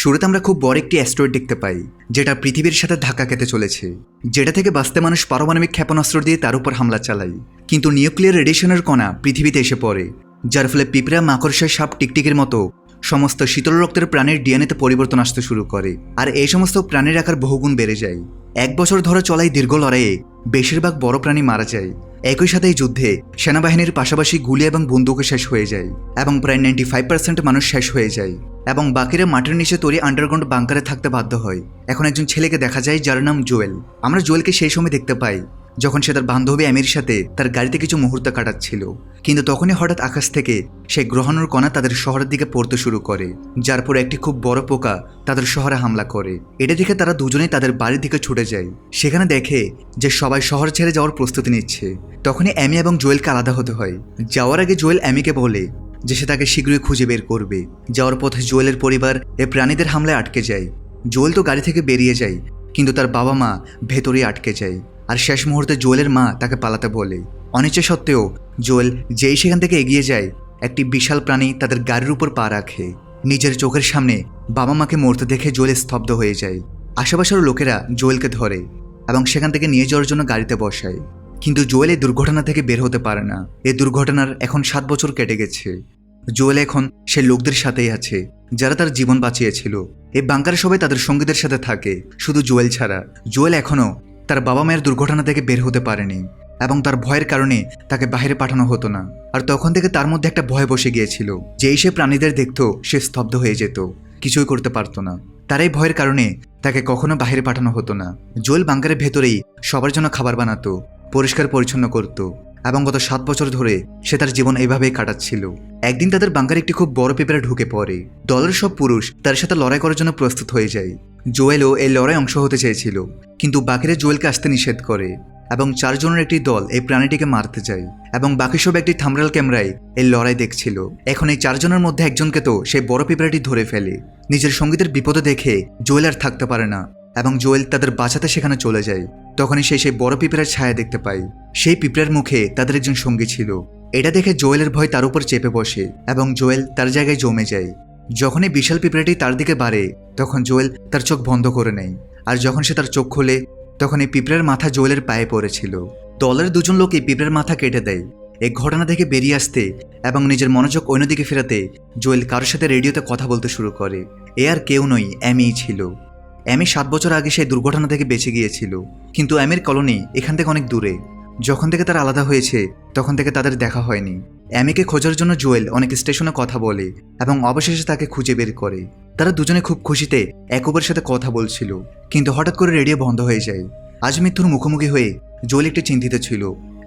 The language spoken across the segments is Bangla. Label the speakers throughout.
Speaker 1: শুরুতে আমরা খুব বড় একটি অ্যাস্টেরয়েড দেখতে পাই, যেটা পৃথিবীর সাথে ধাক্কা খেতে চলেছে, যেটা থেকে বাঁচতে মানুষ পারমাণবিক ক্ষেপণাস্ত্র দিয়ে তার উপর হামলা চালায়। কিন্তু নিউক্লিয়ার রেডিয়েশনের কণা পৃথিবীতে এসে পড়ে, যার ফলে পিঁপড়া, মাকড়সা, সাপ, টিকটিকির মতো সমস্ত শীতল রক্তের প্রাণীর ডিএনএতে পরিবর্তন আসতে শুরু করে, আর এই সমস্ত প্রাণীর আকার বহুগুণ বেড়ে যায়। 1 বছর ধরে চলা এই দীর্ঘ লড়াইয়ে বেশিরভাগ বড় প্রাণী মারা যায়। একই সাথে এই যুদ্ধে সেনাবাহিনীর পাশাপাশি গুলি এবং বন্দুকও শেষ হয়ে যায়, এবং প্রায় 95% মানুষ শেষ হয়ে যায়, এবং বাকিরা মাটির নিচে তৈরি আন্ডারগ্রাউন্ড বাংকারে থাকতে বাধ্য হয়। এখন একজন ছেলেকে দেখা যায় যার নাম জোয়েল। আমরা জোয়েলকে সেই সময় দেখতে পাই যখন সে তার বান্ধবী অ্যামির সাথে তার গাড়িতে কিছু মুহূর্ত কাটাচ্ছিল, কিন্তু তখনই হঠাৎ আকাশ থেকে সেই গ্রহাণুর কণা তাদের শহরের দিকে পড়তে শুরু করে, যার পর একটি খুব বড় পোকা তাদের শহরে হামলা করে। এটা দেখে তারা দুজনেই তাদের বাড়ির দিকে ছুটে যায়। সেখানে দেখে যে সবাই শহর ছেড়ে যাওয়ার প্রস্তুতি নিচ্ছে। তখনই অ্যামি এবং জোয়েলকে আলাদা হতে হয়। যাওয়ার আগে জোয়েল অ্যামিকে বলে যে সে তাকে শীঘ্রই খুঁজে বের করবে। যাওয়ার পথে জোয়েলের পরিবার এই প্রাণীদের হামলায় আটকে যায়। জোয়েল তো গাড়ি থেকে বেরিয়ে যায়, কিন্তু তার বাবা মা ভেতরেই আটকে যায়, আর শেষ মুহূর্তে জোয়েলের মা তাকে পালাতে বলে। অনিচ্ছা সত্ত্বেও জোয়েল যেই সেখান থেকে এগিয়ে যায়, একটি বিশাল প্রাণী তাদের গাড়ির উপর পা রাখে। নিজের চোখের সামনে বাবা মাকে মরতে দেখে জোয়েল স্তব্ধ হয়ে যায়। আশেপাশের লোকেরা জোয়েলকে ধরে এবং সেখান থেকে নিয়ে যাওয়ার জন্য গাড়িতে বসায়, কিন্তু জোয়েল এই দুর্ঘটনা থেকে বের হতে পারে না। এই দুর্ঘটনার এখন 7 বছর কেটে গেছে। জোয়েল এখন সে লোকদের সাথেই আছে যারা তার জীবন বাঁচিয়েছিল। এই বাংকারে সবাই তাদের সঙ্গীদের সাথে থাকে, শুধু জোয়েল ছাড়া। জোয়েল এখনও তার বাবা মায়ের দুর্ঘটনা থেকে বের হতে পারেনি, এবং তার ভয়ের কারণে তাকে বাইরে পাঠানো হতো না। আর তখন থেকে তার মধ্যে একটা ভয় বসে গিয়েছিল, যেই সে প্রাণীদের দেখতো সে স্তব্ধ হয়ে যেত, কিছুই করতে পারতো না। তার এই ভয়ের কারণে তাকে কখনো বাইরে পাঠানো হতো না। জোয়েল বাংকারের ভেতরেই সবার জন্য খাবার বানাতো, পরিষ্কার পরিচ্ছন্ন করত, এবং গত 7 বছর ধরে সে তার জীবন এইভাবেই কাটাচ্ছিল। একদিন তাদের বাংকারে একটি খুব বড় পিঁপড়া ঢুকে পড়ে। দলের সব পুরুষ তার সাথে লড়াই করার জন্য প্রস্তুত হয়ে যায়। জোয়েলও এই লড়াই অংশ হতে চেয়েছিল, কিন্তু বাকিরা জোয়েলকে আসতে নিষেধ করে, এবং 4 জনের একটি দল এই প্রাণীটিকে মারতে যায়, এবং বাকি সব একটি থাম্বনেল ক্যামেরায় এই লড়াই দেখছিল। এখন এই 4 জনের মধ্যে একজনকে তো সেই বড় পিঁপড়াটি ধরে ফেলে। নিজের সঙ্গীদের বিপদে দেখে জোয়েল আর থাকতে পারে না, এবং জোয়েল তাদের বাঁচাতে সেখানে চলে যায়। তখনই সেই বড় পিঁপড়ার ছায়া দেখতে পায়। সেই পিঁপড়ার মুখে তাদের একজন সঙ্গী ছিল। এটা দেখে জোয়েলের ভয় তার উপর চেপে বসে, এবং জোয়েল তার জায়গায় জমে যায়। যখনই বিশাল পিঁপড়াটি তার দিকে বাড়ে, তখন জোয়েল তার চোখ বন্ধ করে নেয়, আর যখন সে তার চোখ খোলে, তখন এই পিঁপড়ার মাথা জোয়েলের পায়ে পড়েছিল। দলের 2 জন লোক এই পিঁপড়ার মাথা কেটে দেয়। এই ঘটনা থেকে বেরিয়ে আসতে এবং নিজের মনোযোগ অন্যদিকে ফেরাতে জোয়েল কারোর সাথে রেডিওতে কথা বলতে শুরু করে। এ আর কেউ নয়, অ্যামিই ছিল। অ্যামি 7 বছর আগে সেই দুর্ঘটনা থেকে বেঁচে গিয়েছিল, কিন্তু অ্যামির কলোনি এখান থেকে অনেক দূরে। যখন থেকে তারা আলাদা হয়েছে তখন থেকে তাদের দেখা হয়নি। অ্যামিকে খোঁজার জন্য জোয়েল অনেক স্টেশনে কথা বলে, এবং অবশেষে তাকে খুঁজে বের করে। তারা দুজনে খুব খুশিতে একে অপরের সাথে কথা বলছিল, কিন্তু হঠাৎ করে রেডিও বন্ধ হয়ে যায়। আজ মৃত্যুর মুখোমুখি হয়ে জোয়েল একটু চিন্তিত ছিল,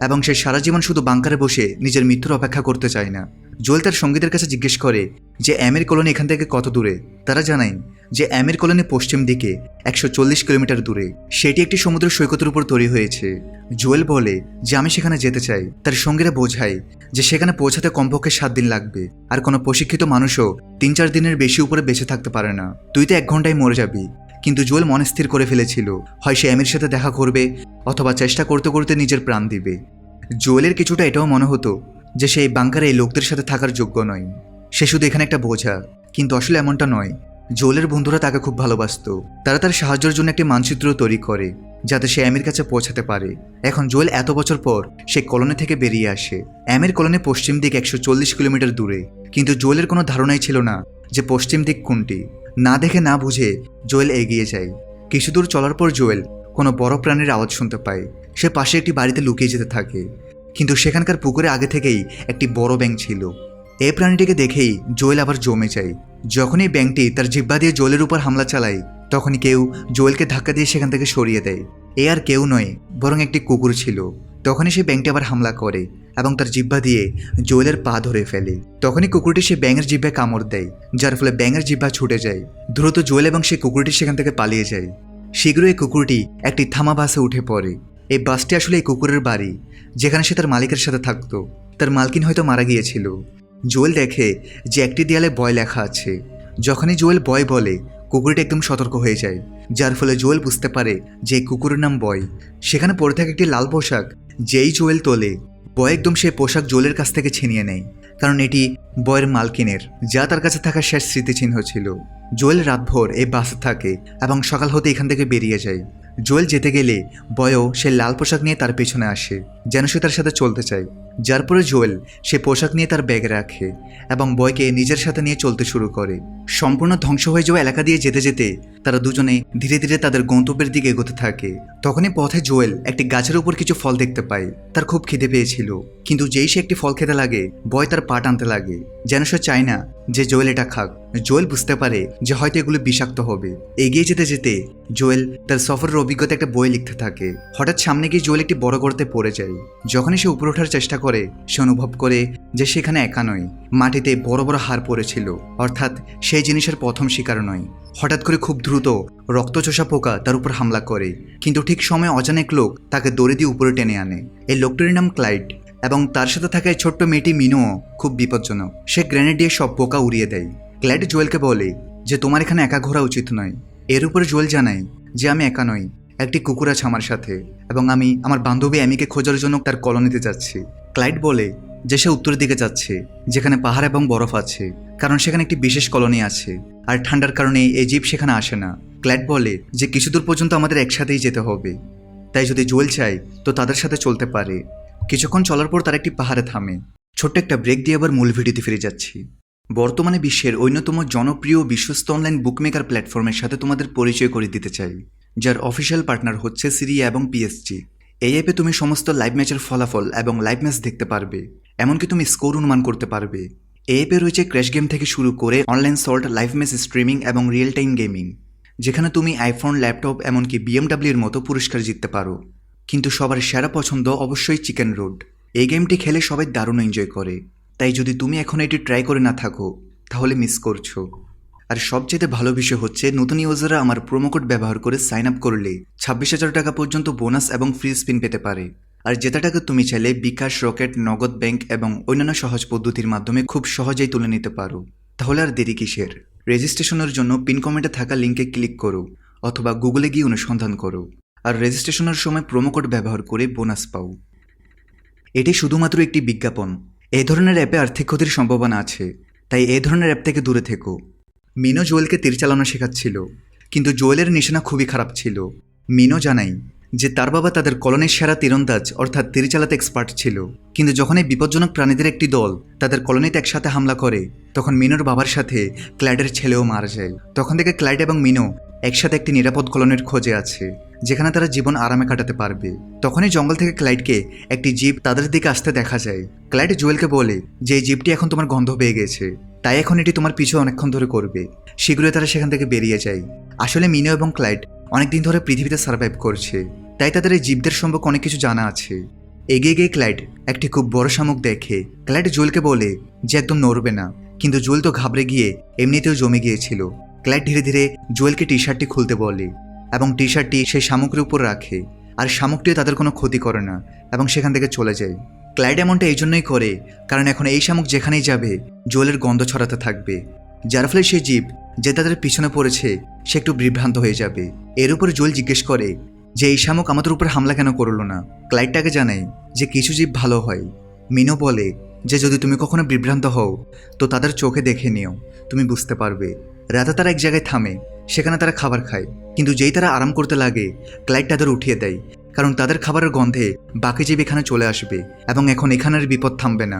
Speaker 1: এবং সে সারা জীবন শুধু বাংকারে বসে নিজের মৃত্যুর অপেক্ষা করতে চায় না। জোয়েল তার সঙ্গীদের কাছে জিজ্ঞেস করে যে অ্যামির কলোনি এখান থেকে কত দূরে। তারা জানায় যে অ্যামির কলোনি পশ্চিম দিকে 140 কিলোমিটার দূরে। সেটি একটি সমুদ্র সৈকতের উপর তৈরি হয়েছে। জোয়েল বলে যে আমি সেখানে যেতে চাই। তার সঙ্গীরা বোঝায় যে সেখানে পৌঁছাতে কমপক্ষে 7 দিন লাগবে, আর কোনো প্রশিক্ষিত মানুষও 3-4 দিনের বেশি উপরে বেঁচে থাকতে পারে না। তুই তো 1 ঘন্টায় মরে যাবি। কিন্তু জোয়েল মনে স্থির করে ফেলেছিল, হয় সে অ্যামির সাথে দেখা করবে, অথবা চেষ্টা করতে করতে নিজের প্রাণ দিবে। জোয়েলের কিছুটা এটাও মনে হতো যে সেই বাংকারে এই লোকদের সাথে থাকার যোগ্য নয়, সে শুধু এখানে একটা বোঝা। কিন্তু আসলে এমনটা নয়। জোয়েলের বন্ধুরা তাকে খুব ভালোবাসত। তারা তার সাহায্যের জন্য একটি মানচিত্র তৈরি করে, যাতে সে অ্যামির কাছে পৌঁছাতে পারে। এখন জোয়েল এত বছর পর সে কলোনি থেকে বেরিয়ে আসে। অ্যামির কলোনি পশ্চিম দিক 140 কিলোমিটার দূরে, কিন্তু জোয়েলের কোনো ধারণাই ছিল না যে পশ্চিম দিক কোনটি। না দেখে না বুঝে জোয়েল এগিয়ে যায়। কিছু দূর চলার পর জোয়েল কোনো বড় প্রাণীর আওয়াজ শুনতে পায়। সে পাশে একটি বাড়িতে লুকিয়ে যেতে থাকে, কিন্তু সেখানকার পুকুরে আগে থেকেই একটি বড় ব্যাঙ ছিল। এই প্রাণীটিকে দেখেই জোয়েল আবার জমে যায়। যখনই ব্যাঙটি তার জিহ্বা দিয়ে জোয়েলের উপর হামলা চালায়, তখনই কেউ জোয়েলকে ধাক্কা দিয়ে সেখান থেকে সরিয়ে দেয়। এ আর কেউ নয়, বরং একটি কুকুর ছিল। তখনই সে ব্যাঙটি আবার হামলা করে এবং তার জিহ্বা দিয়ে জোয়েলের পা ধরে ফেলে। তখনই কুকুরটি সে ব্যাঙের জিহ্বায় কামড় দেয়, যার ফলে ব্যাঙের জিহ্বা ছুটে যায়। দ্রুত জোয়েল এবং সে কুকুরটি সেখান থেকে পালিয়ে যায়। শীঘ্রই এই কুকুরটি একটি থামা বাসে উঠে পড়ে। এই বাসটি আসলে এই কুকুরের বাড়ি, যেখানে সে তার মালিকের সাথে থাকতো। তার মালকিন হয়তো মারা গিয়েছিল। জোয়েল দেখে যে একটি দেয়ালে বয় লেখা আছে। যখনই জোয়েল বয় বলে, কুকুরটি একদম সতর্ক হয়ে যায়, যার ফলে জোয়েল বুঝতে পারে যে কুকুরের নাম বয়। সেখানে পড়ে থাকে একটি লাল পোশাক, যেই জোয়েল তোলে, বয় একদম সেই পোশাক জোয়েলের কাছ থেকে ছিনিয়ে নেয় কারণ এটি বয়ের মালকিনের, যা তার কাছে থাকা শেষ স্মৃতিচিহ্ন ছিল। জোয়েল রাতভর এই বাসে থাকে এবং সকাল হতে এখান থেকে বেরিয়ে যায়। জোয়েল যেতে গেলে বয়ও সে লাল পোশাক নিয়ে তার পেছনে আসে, যেন সে তার সাথে চলতে চায়। যার পরে জোয়েল সে পোশাক নিয়ে তার ব্যাগে রাখে এবং বয়কে নিজের সাথে নিয়ে চলতে শুরু করে। সম্পূর্ণ ধ্বংস হয়ে যাওয়া এলাকা দিয়ে যেতে যেতে তারা দুজনে ধীরে ধীরে তাদের গন্তব্যের দিকে এগোতে থাকে। তখনই পথে জোয়েল একটি গাছের উপর কিছু ফল দেখতে পায়। তার খুব খিদে পেয়েছিল, কিন্তু যেই সে একটি ফল খেতে লাগে বয় তার পা টানতে লাগে, যেন সে চায় না যে জোয়েল এটা খাক। জোয়েল বুঝতে পারে যে হয়তো এগুলো বিষাক্ত হবে। এগিয়ে যেতে যেতে জোয়েল তার সফরের অভিজ্ঞতা একটা বই লিখতে থাকে। হঠাৎ সামনে গিয়ে জোয়েল একটি বড় গর্তে পড়ে যায়। যখনই সে উপরে ওঠার চেষ্টা করে সে অনুভব করে যে সেখানে একা নয়, মাটিতে বড় বড় হাড় পড়েছিল, অর্থাৎ সেই জিনিসের প্রথম শিকার নয়। হঠাৎ করে খুব দ্রুত রক্তচোষা পোকা তার উপর হামলা করে, কিন্তু ঠিক সময় অজানা এক লোক তাকে দড়ি দিয়ে উপরে টেনে আনে। এই লোকটির নাম ক্লাইড এবং তার সাথে থাকা এই ছোট্ট মেয়েটি মিনোও খুব বিপজ্জনক। সে গ্রেনেড দিয়ে সব পোকা উড়িয়ে দেয়। ক্লাইড জোয়েলকে বলে যে তোমার এখানে একা ঘোরা উচিত নয়। এর উপরে জোয়েল জানায় যে আমি একা নই, একটি কুকুর আছে আমার সাথে এবং আমি আমার বান্ধবী অ্যামিকে খোঁজার জন্য তার কলোনিতে যাচ্ছি। ক্লাইড বলে যে সে উত্তরের দিকে যাচ্ছে, যেখানে পাহাড় এবং বরফ আছে, কারণ সেখানে একটি বিশেষ কলোনি আছে আর ঠান্ডার কারণে এই জীব সেখানে আসে না। ক্লাইড বলে যে কিছু দূর পর্যন্ত আমাদের একসাথেই যেতে হবে, তাই যদি জোয়েল চায় তো তাদের সাথে চলতে পারে। কিছুক্ষণ চলার পর তারা একটি পাহাড়ে থামে। ছোট্ট একটা ব্রেক দিয়ে আবার মূল ভিডিওতে ফিরে যাচ্ছি। বর্তমানে বিশ্বের অন্যতম জনপ্রিয় বিশ্বস্ত অনলাইন বুকমেকার প্ল্যাটফর্মের সাথে তোমাদের পরিচয় করে দিতে চাই, যার অফিসিয়াল পার্টনার হচ্ছে সিরিয়া এবং পিএসজি। এই অ্যাপে তুমি সমস্ত লাইভ ম্যাচের ফলাফল এবং লাইভ ম্যাচ দেখতে পারবে, এমনকি তুমি স্কোর অনুমান করতে পারবে। এই অ্যাপে রয়েছে ক্র্যাশ গেম থেকে শুরু করে online salt, live match streaming এবং রিয়েল টাইম গেমিং, যেখানে তুমি আইফোন, ল্যাপটপ এমনকি বিএমডাব্লিউর মতো পুরস্কার জিততে পারো। কিন্তু সবার সেরা পছন্দ অবশ্যই চিকেন রোড। এই গেমটি খেলে সবাই দারুণ এনজয় করে, তাই যদি তুমি এখন এটি ট্রাই করে না থাকো তাহলে মিস করছো। আর সবচেয়ে ভালো বিষয় হচ্ছে নতুন ইউজাররা আমার প্রোমোকোড ব্যবহার করে সাইন আপ করলে 26,000 টাকা পর্যন্ত বোনাস এবং ফ্রি স্পিন পেতে পারে। আর যেটা টাকা তুমি চাইলে বিকাশ, রকেট, নগদ ব্যাংক এবং অন্যান্য সহজ পদ্ধতির মাধ্যমে খুব সহজেই তুলে নিতে পারো। তাহলে আর দেরি কিসের? রেজিস্ট্রেশনের জন্য পিন কমেন্টে থাকা লিঙ্কে ক্লিক করো অথবা গুগলে গিয়ে অনুসন্ধান করো আর রেজিস্ট্রেশনের সময় প্রোমোকোড ব্যবহার করে বোনাস পাও। এটি শুধুমাত্র একটি বিজ্ঞাপন। এই ধরনের অ্যাপে আর্থিক ক্ষতির সম্ভাবনা আছে, তাই এই ধরনের অ্যাপ থেকে দূরে থেকো। মিনো জোয়েলকে তীর চালানো শেখাচ্ছিল, কিন্তু জোয়েলের নিশানা খুবই খারাপ ছিল। মিনো জানায় যে তার বাবা তাদের কলোনির সেরা তীরন্দাজ অর্থাৎ তীর চালাতে এক্সপার্ট ছিল, কিন্তু যখন এই বিপজ্জনক প্রাণীদের একটি দল তাদের কলোনিতে একসাথে হামলা করে তখন মিনোর বাবার সাথে ক্লাইডের ছেলেও মারা যায়। তখন থেকে ক্লাইড এবং মিনো একসাথে একটি নিরাপদ কলোনির খোঁজে আছে, যেখানে তারা জীবন আরামে কাটাতে পারবে। তখনই জঙ্গল থেকে ক্লাইডকে একটি জিপ তাদের দিকে আসতে দেখা যায়। ক্লাইড জোয়েলকে বলে যে এই জিপটি এখন তোমার গন্ধ পেয়ে গেছে, তাই এখন এটি তোমার পিছু অনেকক্ষণ ধরে করবে। শীঘ্রই তারা সেখান থেকে বেরিয়ে যায়। আসলে মিনো এবং ক্লাইড অনেকদিন ধরে পৃথিবীতে সার্ভাইভ করছে, তাই তাদের এই জীবদের সম্পর্কে অনেক কিছু জানা আছে। এগিয়ে গিয়ে ক্লাইড একটি খুব বড় শামুক দেখে। ক্লাইড জোয়েলকে বলে যে একদম নড়বে না, কিন্তু জোয়েল তো ঘাবড়ে গিয়ে এমনিতেও জমে গিয়েছিল। ক্লাইড ধীরে ধীরে জোয়েলকে টি শার্টটি খুলতে বলে এবং টি শার্টটি সেই শামুকের উপর রাখে, আর শামুকটিও তাদের কোনো ক্ষতি করে না এবং সেখান থেকে চলে যায়। ক্লাইড এমনটা এই জন্যই করে কারণ এখন এই শামুক যেখানেই যাবে জোয়েলের গন্ধ ছড়াতে থাকবে, যার ফলে সেই জীব যে তাদের পিছনে পড়েছে সে একটু বিভ্রান্ত হয়ে যাবে। এর উপর জোয়েল জিজ্ঞেস করে যে এই শামুক আমাদের উপর হামলা কেন করলো না। ক্লাইডটাকে জানায় যে কিছু জীব ভালো হয়। মিনো বলে যে যদি তুমি কখনো বিভ্রান্ত হও তো তাদের চোখে দেখে নিও, তুমি বুঝতে পারবে। রাতে তারা এক জায়গায় থামে, সেখানে তারা খাবার খায়, কিন্তু যেই তারা আরাম করতে লাগে ক্লাইড তাদের উঠিয়ে দেয়, কারণ তাদের খাবারের গন্ধে বাকি জীব এখানে চলে আসবে এবং এখন এখানের বিপদ থামবে না।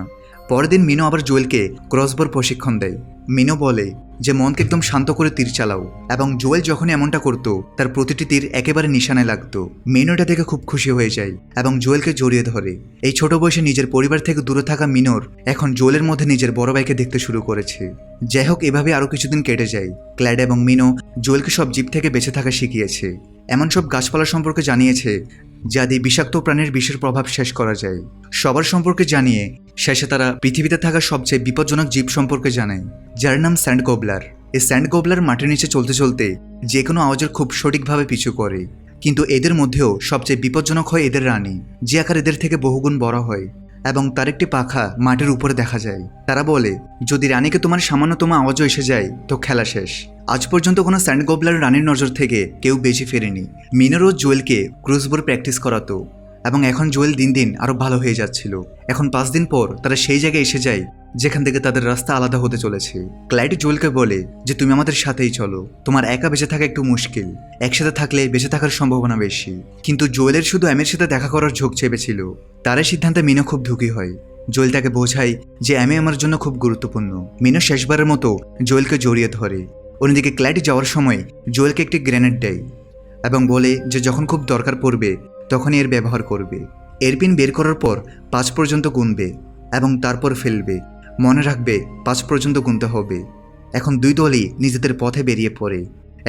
Speaker 1: পরের দিন মিনো আবার জোয়েলকে ক্রসবোর প্রশিক্ষণ দেয়। মিনো বলে যে মনকে একদম শান্ত করে তীর চালাও, এবং জোয়েল যখনই এমনটা করতো তার প্রতিটি তীর একেবারে নিশানায় লাগতো। মিনো এটা দেখে খুব খুশি হয়ে যায় এবং জোয়েলকে জড়িয়ে ধরে। এই ছোট বয়সে নিজের পরিবার থেকে দূরে থাকা মিনোর এখন জোয়েলের মধ্যে নিজের বড় ভাইকে দেখতে শুরু করেছে। যাই হোক, এভাবে আরও কিছুদিন কেটে যায়। ক্লাইড এবং মিনো জোয়েলকে সব জীব থেকে বেঁচে থাকা শিখিয়েছে, এমন সব গাছপালা সম্পর্কে জানিয়েছে যা দিয়ে বিষাক্ত প্রাণীর বিষের প্রভাব শেষ করা যায়। সবার সম্পর্কে জানিয়ে শেষে তারা পৃথিবীতে থাকা সবচেয়ে বিপজ্জনক জীব সম্পর্কে জানায়, যার নাম স্যান্ড গোবলার। এই স্যান্ড গোবলার মাটির নিচে চলতে চলতে যে কোনো আওয়াজের খুব সঠিকভাবে পিছু করে, কিন্তু এদের মধ্যেও সবচেয়ে বিপজ্জনক হয় এদের রানী, যে আকার এদের থেকে বহুগুণ বড় হয় এবং তার একটি পাখা মাটির উপরে দেখা যায়। তারা বলে যদি রানীকে তোমার সামান্যতম আওয়াজও এসে যায় তো খেলা শেষ। আজ পর্যন্ত কোনো স্যান্ড গোবলার রানীর নজর থেকে কেউ বেঁচে ফেরেনি। মিনোর ও জোয়েলকে ক্রুজবোর প্র্যাকটিস করাতো এবং এখন জোয়েল দিন দিন আরও ভালো হয়ে যাচ্ছিল। এখন 5 দিন পর তারা সেই জায়গায় এসে যায় যেখান থেকে তাদের রাস্তা আলাদা হতে চলেছে। ক্লাইড জোয়েলকে বলে যে তুমি আমাদের সাথেই চলো, তোমার একা বেঁচে থাকা একটু মুশকিল, একসাথে থাকলে বেঁচে থাকার সম্ভাবনা বেশি। কিন্তু জোয়েলের শুধু অ্যামির সাথে দেখা করার ঝোঁক চেপেছিল। তার এই সিদ্ধান্তে মিনো খুব দুঃখী হয়। জোয়েল তাকে বোঝায় যে অ্যামি আমার জন্য খুব গুরুত্বপূর্ণ। মিনো শেষবারের মতো জোয়েলকে জড়িয়ে ধরে। অন্যদিকে ক্লাইড যাওয়ার সময় জোয়েলকে একটি গ্রেনেড দেয় এবং বলে যে যখন খুব দরকার পড়বে তখনই এর ব্যবহার করবে। এর পিন বের করার পর 5 পর্যন্ত গুনবে এবং তারপর ফেলবে। মনে রাখবে 5 পর্যন্ত গুনতে হবে। এখন দুই দলই নিজেদের পথে বেরিয়ে পড়ে।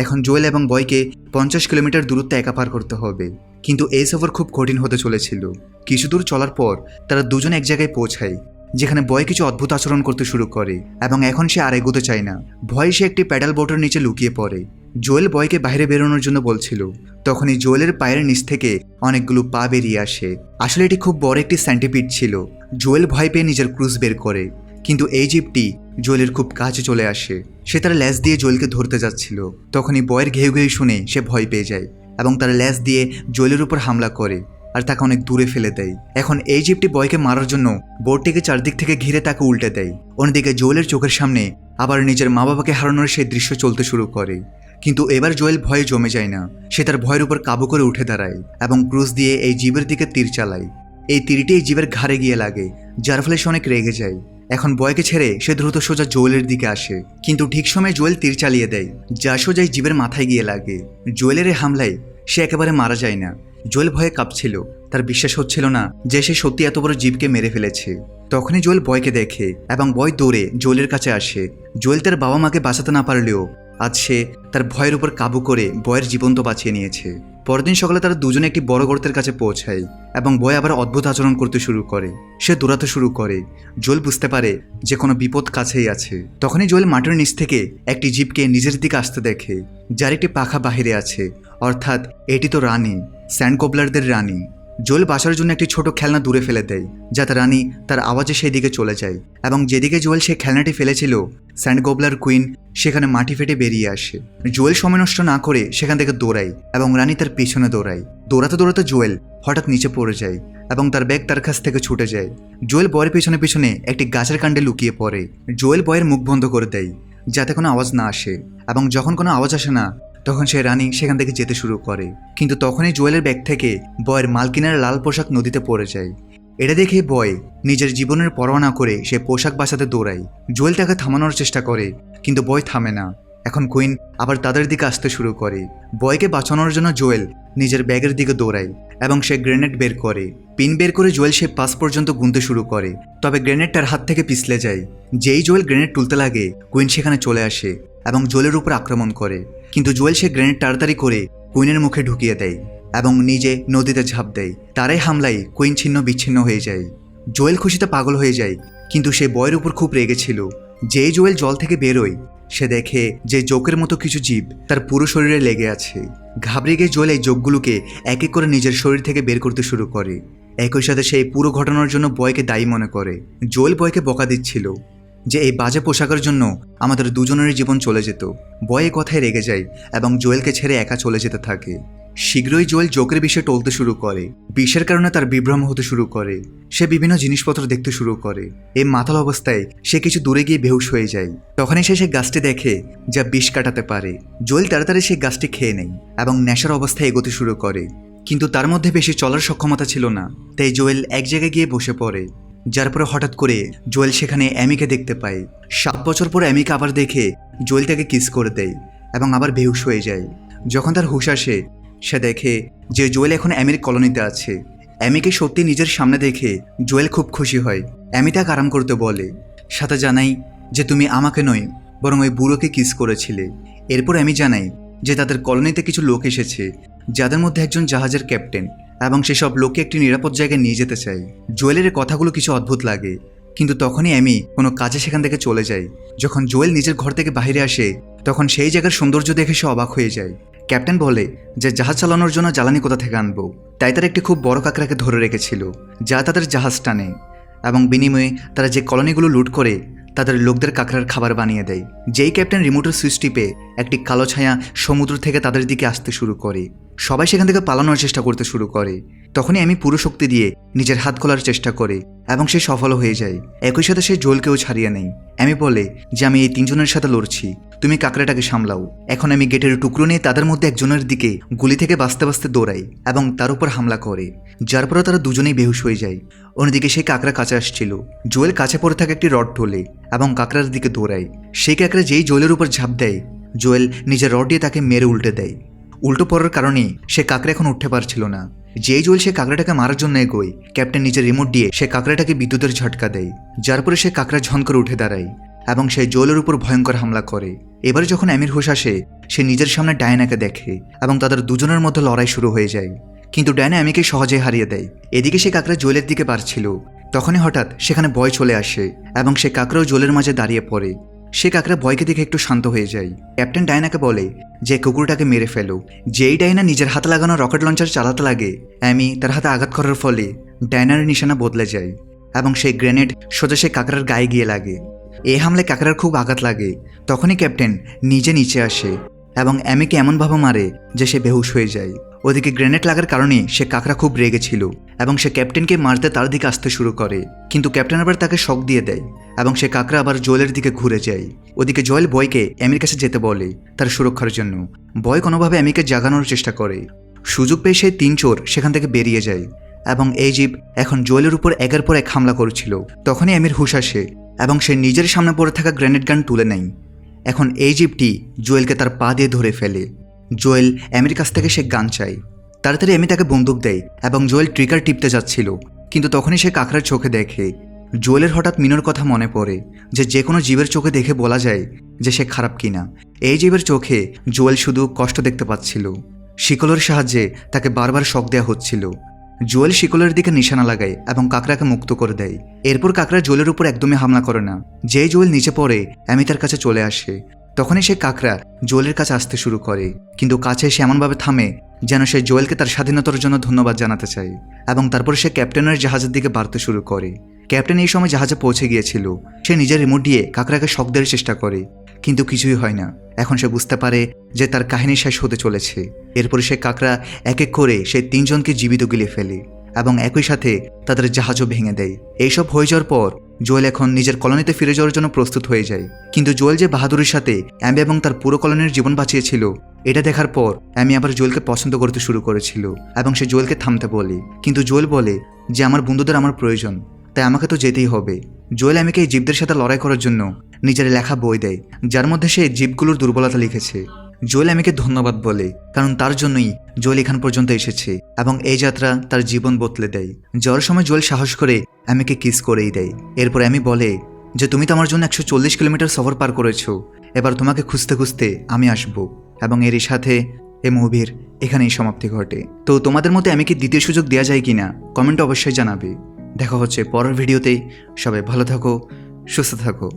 Speaker 1: এখন জোয়েল এবং বয়কে 50 কিলোমিটার দূরত্ব একা পার করতে হবে। কিন্তু এই সফর খুব কঠিন হতে চলেছিল। কিছু দূর চলার পর তারা দুজন এক জায়গায় পৌঁছায়, যেখানে বয় কিছু অদ্ভুত আচরণ করতে শুরু করে এবং এখন সে আর এগোতে চায় না। ভয়ে সে একটি প্যাডাল বোটের নিচে লুকিয়ে পড়ে। জোয়েল বয়কে বাইরে বেরোনোর জন্য বলছিল। তখনই জোয়েলের পায়ের নিচ থেকে অনেকগুলো পা বেরিয়ে আসে। আসলে এটি খুব বড় একটি সেন্টিপিড ছিল। জোয়েল ভয় পেয়ে নিজের ক্রুজ বের করে, কিন্তু এই জীবটি জোয়েলের খুব কাছে চলে আসে। সে তার ল্যাজ দিয়ে জোয়েলকে ধরতে যাচ্ছিল। তখনই বয়ের ঘেউ ঘেউ শুনে সে ভয় পেয়ে যায় এবং তার ল্যাজ দিয়ে জোয়েলের উপর হামলা করে আর তাকে অনেক দূরে ফেলে দেয়। এখন এই জীবটি বয়কে মারার জন্য বোর্ডটিকে চারদিক থেকে ঘিরে তাকে উল্টে দেয়। অন্যদিকে জোয়েলের চোখের সামনে আবার নিজের মা বাবাকে হারানোর সেই দৃশ্য চলতে শুরু করে। কিন্তু এবার জোয়েল ভয়ে জমে যায় না। সে তার ভয়ের উপর কাবু করে উঠে দাঁড়ায় এবং ক্রুজ দিয়ে এই জীবের দিকে তীর চালায়। এই তীরটি এই জীবের ঘাড়ে গিয়ে লাগে, যার ফলে সে অনেক রেগে যায়। এখন বয়কে ছেড়ে সে দ্রুত সোজা জোয়েলের দিকে আসে, কিন্তু ঠিক সময় জোয়েল তীর চালিয়ে দেয়, যা সোজাই জীবের মাথায় গিয়ে লাগে। জোয়েলের এই হামলায় সে একেবারে মারা যায় না। জোয়েল ভয়ে কাঁপছিল। তার বিশ্বাস হচ্ছিল না যে সে সত্যি এত বড় জীবকে মেরে ফেলেছে। তখনই জোয়েল বয়কে দেখে এবং বয় দৌড়ে জোয়েলের কাছে আসে। জোয়েল তার বাবা মাকে বাঁচাতে না পারলেও আজ সে তার ভয়ের উপর কাবু করে বয়ের জীবন তো বাঁচিয়ে নিয়েছে। পরদিন সকালে তারা দুজনে একটি বড় গর্তের কাছে পৌঁছায় এবং বয় আবার অদ্ভুত আচরণ করতে শুরু করে। সে দৌড়াতে শুরু করে। জোয়েল বুঝতে পারে যে কোনো বিপদ কাছেই আছে। তখনই জোয়েল মাটির নিচ থেকে একটি জীবকে নিজের দিকে আসতে দেখে, যার একটি পাখা বাহিরে আছে। অর্থাৎ এটি তো রানী, স্যান্ড গোবলারদের রানী। জোয়েল বাসার জন্য একটি ছোট খেলনা দূরে ফেলে দেয়, যাতে রানী তার আওয়াজে সেই দিকে চলে যায় এবং যেদিকে জোয়েল সেই খেলনাটি ফেলেছিল স্যান্ড গোবলার কুইন সেখানে মাটি ফেটে বেরিয়ে আসে। জোয়েল সময় নষ্ট না করে সেখান থেকে দৌড়ায় এবং রানী তার পেছনে দৌড়ায়। দৌড়াতে দৌড়াতে জোয়েল হঠাৎ নিচে পড়ে যায় এবং তার ব্যাগ তার কাছ থেকে ছুটে যায়। জোয়েল বয়ের পেছনে পেছনে একটি গাছের কাণ্ডে লুকিয়ে পড়ে। জোয়েল বয়ের মুখ বন্ধ করে দেয় যাতে কোনো আওয়াজ না আসে এবং যখন কোনো আওয়াজ আসে না তখন সে রানী সেখান থেকে যেতে শুরু করে। কিন্তু তখনই জোয়েলের ব্যাগ থেকে বয়ের মালকিনের লাল পোশাক নদীতে পড়ে যায়। এটা দেখে বয় নিজের জীবনের পরোয়া না করে সে পোশাক বাঁচাতে দৌড়ায়। জোয়েল তাকে থামানোর চেষ্টা করে, কিন্তু বয় থামে না। এখন কুইন আবার তাদের দিকে আসতে শুরু করে। বয়কে বাঁচানোর জন্য জোয়েল নিজের ব্যাগের দিকে দৌড়ায় এবং সে গ্রেনেড বের করে। পিন বের করে জোয়েল সে 5 পর্যন্ত গুনতে শুরু করে, তবে গ্রেনেড তার হাত থেকে পিছলে যায়। যেই জোয়েল গ্রেনেড তুলতে লাগে কুইন সেখানে চলে আসে এবং জোয়েলের উপর আক্রমণ করে। কিন্তু জোয়েল সে গ্রেনেড তাড়াতাড়ি করে কুইনের মুখে ঢুকিয়ে দেয় এবং নিজে নদীতে ঝাঁপ দেয়। তারাই হামলায় কুইন ছিন্ন বিচ্ছিন্ন হয়ে যায়। জোয়েল খুশিতে পাগল হয়ে যায়, কিন্তু সে বয়ের উপর খুব রেগেছিল। যেই জোয়েল জল থেকে বেরোয় সে দেখে যে জোকের মতো কিছু জীব তার পুরো শরীরে লেগে আছে। ঘাবড়ে গিয়ে জোয়েল এই জোকগুলোকে এক এক করে নিজের শরীর থেকে বের করতে শুরু করে। একই সাথে সেই পুরো ঘটনার জন্য বয়কে দায়ী মনে করে। জোয়েল বয়কে বকা দিচ্ছিল যে এই বাজে পোশাকের জন্য আমাদের দুজনেরই জীবন চলে যেত। বয় কথায় রেগে যায় এবং জোয়েলকে ছেড়ে একা চলে যেতে থাকে। শীঘ্রই জোয়েল জোকের বিষয়ে টলতে শুরু করে। বিষের কারণে তার বিভ্রম হতে শুরু করে। সে বিভিন্ন জিনিসপত্র দেখতে শুরু করে। এই মাতাল অবস্থায় সে কিছু দূরে গিয়ে বেহুশ হয়ে যায়। তখনই সে সেই গাছটি দেখে যা বিষ কাটাতে পারে। জোয়েল তাড়াতাড়ি সেই গাছটি খেয়ে নেয় এবং নেশার অবস্থায় এগোতে শুরু করে, কিন্তু তার মধ্যে বেশি চলার সক্ষমতা ছিল না। তাই জোয়েল এক জায়গায় গিয়ে বসে পড়ে, যার পরে হঠাৎ করে জোয়েল সেখানে অ্যামিকে দেখতে পায়। 7 বছর পর অ্যামিকে আবার দেখে জোয়েল তাকে কিস করে দেয় এবং আবার বেহুশ হয়ে যায়। যখন তার হুঁশ আসে সে দেখে যে জোয়েল এখন অ্যামির কলোনিতে আছে। অ্যামিকে সত্যি নিজের সামনে দেখে জোয়েল খুব খুশি হয়। অ্যামি তাকে আরাম করতে বলে, সাথে জানাই যে তুমি আমাকে নয় বরং ওই বুড়োকে কিস করেছিলে। এরপর অ্যামি জানাই যে তাদের কলোনিতে কিছু লোক এসেছে, যাদের মধ্যে একজন জাহাজের ক্যাপ্টেন, এবং সেসব লোককে একটি নিরাপদ জায়গায় নিয়ে যেতে চায়। জোয়েলের কথাগুলো কিছু অদ্ভুত লাগে, কিন্তু তখনই অ্যামি কোনো কাজে সেখান থেকে চলে যায়। যখন জোয়েল নিজের ঘর থেকে বাইরে আসে তখন সেই জায়গার সৌন্দর্য দেখে সে অবাক হয়ে যায়। ক্যাপ্টেন বলে যে জাহাজ চালানোর জন্য জ্বালানি কোথা থেকে আনবো, তাই তারা একটি খুব বড় কাঁকড়াকে ধরে রেখেছিল যা তাদের জাহাজ টানে, এবং বিনিময়ে তারা যে কলোনিগুলো লুট করে তাদের লোকদের কাঁকড়ার খাবার বানিয়ে দেয়। যেই ক্যাপ্টেন রিমোটের সুইচ টিপে একটি কালো ছায়া সমুদ্র থেকে তাদের দিকে আসতে শুরু করে সবাই সেখান থেকে পালানোর চেষ্টা করতে শুরু করে। তখনই আমি পুরো শক্তি দিয়ে নিজের হাত খোলার চেষ্টা করে এবং সে সফল হয়ে যায়। একই সাথে সে জোয়েলকেও ছাড়িয়ে নেয়। আমি বলে যে আমি এই তিনজনের সাথে লড়ছি, তুমি কাকড়াটাকে সামলাও। এখন আমি গেটের টুকরো নিয়ে তাদের মধ্যে একজনের দিকে গুলি থেকে বাঁচতে বাঁচতে দৌড়াই এবং তার উপর হামলা করে, যার পরে তারা দুজনেই বেহুশ হয়ে যায়। অন্যদিকে সেই কাকড়া কাছে আসছিল। জোয়েল কাছে পড়ে থাকা একটি রড তোলে এবং কাকড়ার দিকে দৌড়ায়। সেই কাকড়া যেই জোয়েলের উপর ঝাঁপ দেয়, জোয়েল নিজের রড দিয়ে তাকে মেরে উল্টে দেয়। উল্টো পড়ার কারণে সে কাকড়া এখন উঠতে পারছিল না। যেই জোয়েল সে কাকড়াটাকে মারার জন্য এগোয়, ক্যাপ্টেন নিজের রিমোট দিয়ে সে কাকড়াটাকে বিদ্যুতের ঝটকা দেয়, যার পরে সে কাকড়া ঝন করে উঠে দাঁড়ায় এবং সে জোয়েলের উপর ভয়ঙ্কর হামলা করে। এবারে যখন আমির হুশ আসে, সে নিজের সামনে ডায়নাকে দেখে এবং তাদের দুজনের মধ্যে লড়াই শুরু হয়ে যায়। কিন্তু ডায়না আমিকে সহজে হারিয়ে দেয়। এদিকে সে কাকড়া জোয়েলের দিকে বাড়ছিল। তখনই হঠাৎ সেখানে ভয় চলে আসে এবং সে কাকড়াও জোয়েলের মাঝে দাঁড়িয়ে পড়ে। সে কাকড়া ভয়কে দেখে একটু শান্ত হয়ে যায়। ক্যাপ্টেন ডায়নাকে বলে যে কুকুরটাকে মেরে ফেলো। যেই ডায়না নিজের হাতে লাগানো রকেট লঞ্চার চালাতে লাগে, অ্যামি তার হাতে আঘাত করার ফলে ডায়নার নিশানা বদলে যায় এবং সেই গ্রেনেড সোজা সে কাকড়ার গায়ে গিয়ে লাগে। এই হামলায় কাকড়ার খুব আঘাত লাগে। তখনই ক্যাপ্টেন নিজে নিচে আসে এবং অ্যামিকে এমনভাবে মারে যে সে বেহুশ হয়ে যায়। ওদিকে গ্রেনেড লাগার কারণে সে কাকড়া খুব রেগেছিল এবং সে ক্যাপ্টেনকে মারতে তার দিকে আসতে শুরু করে, কিন্তু ক্যাপ্টেন আবার তাকে শক দিয়ে দেয় এবং সে কাকড়া আবার জোয়েলের দিকে ঘুরে যায়। ওদিকে জোয়েল বয়কে অ্যামির কাছে যেতে বলে তার সুরক্ষার জন্য। বয় কোনোভাবে অ্যামিকে জাগানোর চেষ্টা করে। সুযোগ পেয়ে সেই তিন চোর সেখান থেকে বেরিয়ে যায় এবং এই জীব এখন জোয়েলের উপর একের পর এক হামলা করছিল। তখনই অ্যামির হুশ আসে এবং সে নিজের সামনে পড়ে থাকা গ্রেনেড গান তুলে নেয়। এখন এই জীবটি জোয়েলকে তার পা দিয়ে ধরে ফেলে। জোয়েল অ্যামির কাছ থেকে সে গান চায়। তাড়াতাড়ি অ্যামি তাকে বন্দুক দেয় এবং জোয়েল ট্রিগার টিপতে যাচ্ছিল, কিন্তু তখনই সে কাকড়ার চোখে দেখে। জোয়েলের হঠাৎ মিনোর কথা মনে পড়ে যে কোনো জীবের চোখে দেখে বলা যায় যে সে খারাপ কিনা। এই জীবের চোখে জোয়েল শুধু কষ্ট দেখতে পাচ্ছিল। শিকলের সাহায্যে তাকে বারবার শক দেওয়া হচ্ছিল। জোয়েল শিকলের দিকে নিশানা লাগায় এবং কাকড়াকে মুক্ত করে দেয়। এরপর কাকড়া জোয়েলের উপর একদমই হামলা করে না। যেই জোয়েল নিচে পড়ে, অ্যামি তার কাছে চলে আসে। তখনই সে কাকড়া জোয়েলের কাছে আসতে শুরু করে, কিন্তু কাছে সে এমনভাবে থামে যেন সে জোয়েলকে তার স্বাধীনতার জন্য ধন্যবাদ জানাতে চায় এবং তারপর সে ক্যাপ্টেনের জাহাজের দিকে বাড়তে শুরু করে। ক্যাপ্টেন এই সময় জাহাজে পৌঁছে গিয়েছিল। সে নিজের রিমোট দিয়ে কাকড়াকে শক দেওয়ার চেষ্টা করে, কিন্তু কিছুই হয় না। এখন সে বুঝতে পারে যে তার কাহিনী শেষ হতে চলেছে। এরপরে সে কাকড়া এক এক করে সেই তিনজনকে জীবিত গিলে ফেলে এবং একই সাথে তাদের জাহাজও ভেঙে দেয়। এইসব হয়ে যাওয়ার পর জোয়েল এখন নিজের কলোনিতে ফিরে যাওয়ার জন্য প্রস্তুত হয়ে যায়। কিন্তু জোয়েল যে বাহাদুরের সাথে অ্যামি এবং তার পুরো কলোনির জীবন বাঁচিয়েছিল, এটা দেখার পর অ্যামি আবার জোয়েলকে পছন্দ করতে শুরু করেছিল এবং সে জোয়েলকে থামতে বলে। কিন্তু জোয়েল বলে যে আমার বন্ধুদের আমার প্রয়োজন, তাই আমাকে তো যেতেই হবে। জোয়েল অ্যামিকে এই জীবদের সাথে লড়াই করার জন্য নিজের লেখা বই দেয়, যার মধ্যে সে জীবগুলোর দুর্বলতা লিখেছে। জোয়েল অ্যামিকে ধন্যবাদ বলে, কারণ তার জন্যই জোয়েল এখান পর্যন্ত এসেছে এবং এই যাত্রা তার জীবন বদলে দেয়। যাওয়ার সময় জোয়েল সাহস করে অ্যামিকে কিস করেই দেয়। এরপর অ্যামি বলে যে তুমি তো আমার জন্য 140 কিলোমিটার সফর পার করেছো, এবার তোমাকে খুঁজতে খুঁজতে আমি আসবো। এবং এরই সাথে এই মুভির এখানেই সমাপ্তি ঘটে। তো তোমাদের মতে অ্যামিকে দ্বিতীয় সুযোগ দেওয়া যায় কিনা কমেন্টে অবশ্যই জানাবে। দেখা হচ্ছে পরের ভিডিওতে। সবাই ভালো থাকো, সুস্থ থাকো।